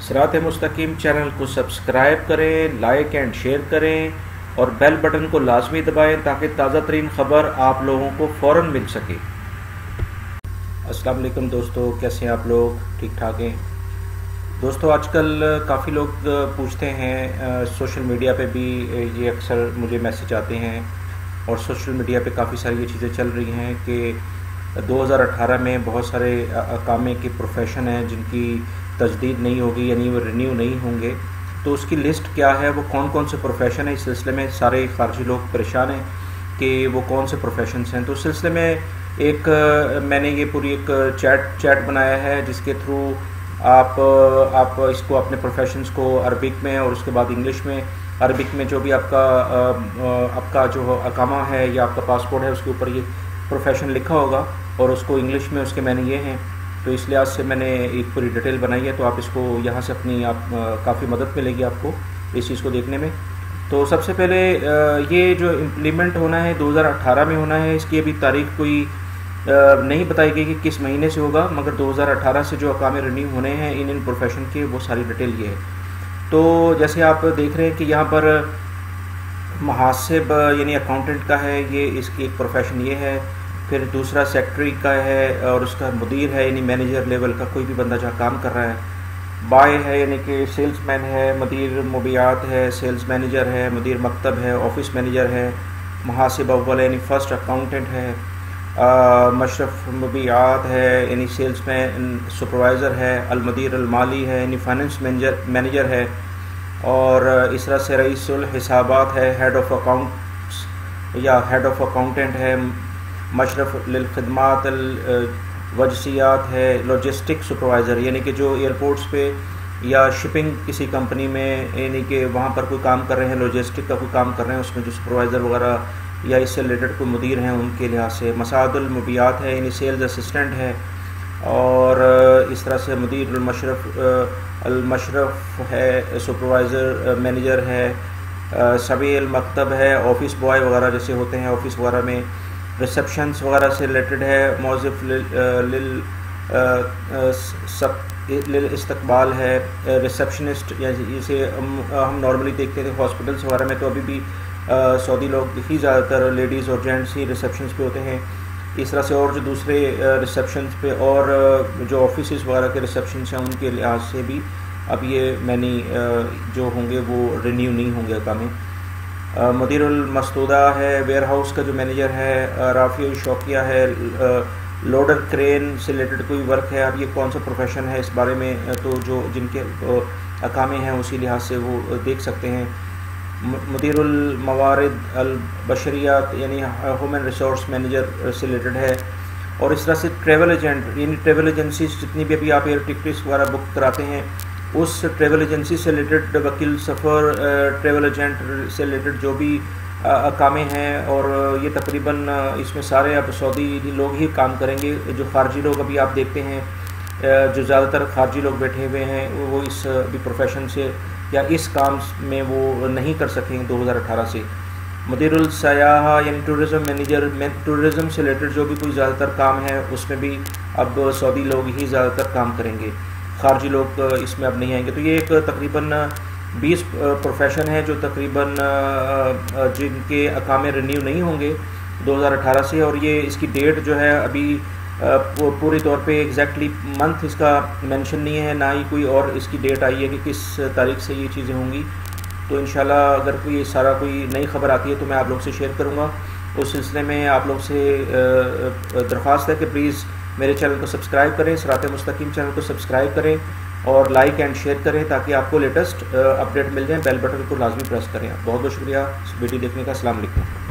सिरात मुस्तकीम चैनल को सब्सक्राइब करें, लाइक एंड शेयर करें और बेल बटन को लाजमी दबाएं ताकि ताज़ा तरीन ख़बर आप लोगों को फ़ौरन मिल सके। अस्सलाम वालेकुम दोस्तों, कैसे हैं आप लोग? ठीक ठाक हैं दोस्तों। आजकल काफ़ी लोग पूछते हैं, सोशल मीडिया पे भी ये अक्सर मुझे मैसेज आते हैं और सोशल मीडिया पे काफ़ी सारी ये चीज़ें चल रही हैं कि 2018 में बहुत सारे अकामे के प्रोफेशन हैं जिनकी तजदीद नहीं होगी, यानी वो रिन्यू नहीं होंगे। तो उसकी लिस्ट क्या है, वो कौन कौन से प्रोफेशन है, इस सिलसिले में सारे खारजी लोग परेशान हैं कि वो कौन से प्रोफेशंस हैं। तो उस सिलसिले में मैंने ये पूरी एक चैट बनाया है जिसके थ्रू आप इसको अपने प्रोफेशंस को अरबिक में और उसके बाद इंग्लिश में, अरबिक में जो भी आपका जो अकामा है या आपका पासपोर्ट है उसके ऊपर ये प्रोफेशन लिखा होगा और उसको इंग्लिश में उसके मैंने ये हैं। तो इस लिहाज से मैंने एक पूरी डिटेल बनाई है, तो आप इसको यहाँ से काफ़ी मदद मिलेगी आपको इस चीज़ को देखने में। तो सबसे पहले ये जो इम्प्लीमेंट होना है 2018 में होना है, इसकी अभी तारीख कोई नहीं बताई गई कि किस महीने से होगा, मगर 2018 से जो अकामे रिन्यू होने हैं इन प्रोफेशन के, वो सारी डिटेल ये है। तो जैसे आप देख रहे हैं कि यहाँ पर मुहासिब यानी अकाउंटेंट का है, ये इसकी एक प्रोफेशन ये है। फिर दूसरा सेक्रेटरी का है और उसका मुदीर है, यानी मैनेजर लेवल का कोई भी बंदा जहाँ काम कर रहा है। बाय है यानी कि सेल्समैन है, मुदीर मुबियात है, सेल्स मैनेजर है, मुदीर मकतब है, ऑफिस मैनेजर है। मुहासिब अव्वल यानी फर्स्ट अकाउंटेंट है। मशरफ मुबियात है यानी सेल्समैन सुपरवाइज़र है। अलमुदीर अलमाली है यानी फाइनेंस मैनेजर है। और इस तरह से रईसुल हिसाबात है, हेड ऑफ अकाउंट्स या हेड ऑफ अकाउंटेंट है। मशरफ लिल खिदमात वजसियात है, लॉजिस्टिक सुपरवाइज़र यानी कि जो एयरपोर्ट्स पे या शिपिंग किसी कंपनी में यानी कि वहाँ पर कोई काम कर रहे हैं, लॉजिस्टिक का कोई काम कर रहे हैं, उसमें जो सुपरवाइज़र वगैरह या इससे रिलेटेड कोई मुदीर हैं उनके लिहाज से। मसादुल मुबियात है यानी सेल्स असिस्टेंट है। और इस तरह से मुदीर अलमशरफ है, सुपरवाइज़र मैनेजर है। सबील मकतब है, ऑफिस बॉय वगैरह जैसे होते हैं ऑफिस वगैरह में। रिसेप्शंस वगैरह से रिलेटेड है। मौज़िफ लिल इस्तकबाल है, रिसेप्शनिस्ट। जैसे हम नॉर्मली देखते थे हॉस्पिटल्स वगैरह में, तो अभी भी सऊदी लोग ही ज़्यादातर लेडीज़ और जेंट्स ही रिसेप्शंस पे होते हैं। इस तरह से और जो दूसरे रिसेप्शंस पे और जो ऑफिसेस वगैरह के रिसेप्शंस हैं उनके लिहाज से भी अब ये जो होंगे वो रिन्यू नहीं होंगे अकामे। मुदीरुल मस्तूदा है, वेयर हाउस का जो मैनेजर है। राफी शौकिया है, लोडर क्रेन से रिलेटेड कोई वर्क है। अब ये कौन सा प्रोफेशन है इस बारे में तो जो जिनके अकामे हैं उसी लिहाज से वो देख सकते हैं। मुदीरुल मवारिद अल बशरियात यानी ह्यूमन रिसोर्स मैनेजर से रिलेटेड है। और इस तरह से ट्रैवल एजेंट यानी ट्रैवल एजेंसीज जितनी भी अभी आप एयर टिकट्स वगैरह बुक कराते हैं उस ट्रैवल एजेंसी से रिलेटेड, वकील सफ़र, ट्रैवल एजेंट से रिलेटेड जो भी अकामे हैं, और ये तकरीबन इसमें सारे अब सऊदी लोग ही काम करेंगे। जो खारजी लोग अभी आप देखते हैं, जो ज़्यादातर खारजी लोग बैठे हुए हैं वो इस भी प्रोफेशन से या इस काम में वो नहीं कर सकेंगे 2018 से। मुदीरुल सयाह यानी टूरिज़म मैनेजर, टूरिज़म से रिलेटेड जो भी कोई ज़्यादातर काम है उसमें भी अब सऊदी लोग ही ज़्यादातर काम करेंगे, खारजी लोग इसमें अब नहीं आएंगे। तो ये एक तकरीबन 20 प्रोफेशन है जो तकरीबन जिनके अकामे रिन्यू नहीं होंगे 2018 से। और ये इसकी डेट जो है अभी पूरी तौर पे एग्जैक्टली मंथ इसका मेंशन नहीं है, ना ही कोई और इसकी डेट आई है कि किस तारीख से ये चीज़ें होंगी। तो इंशाल्लाह अगर कोई नई खबर आती है तो मैं आप लोग से शेयर करूँगा। उस सिलसिले में आप लोग से दरख्वास्त है कि प्लीज़ मेरे चैनल को सब्सक्राइब करें, सिरात मुस्तकीम चैनल को सब्सक्राइब करें और लाइक एंड शेयर करें ताकि आपको लेटेस्ट अपडेट मिल जाए। बेल बटन को लाजमी प्रेस करें। बहुत बहुत शुक्रिया वीडियो देखने का। अस्सलाम वालेकुम।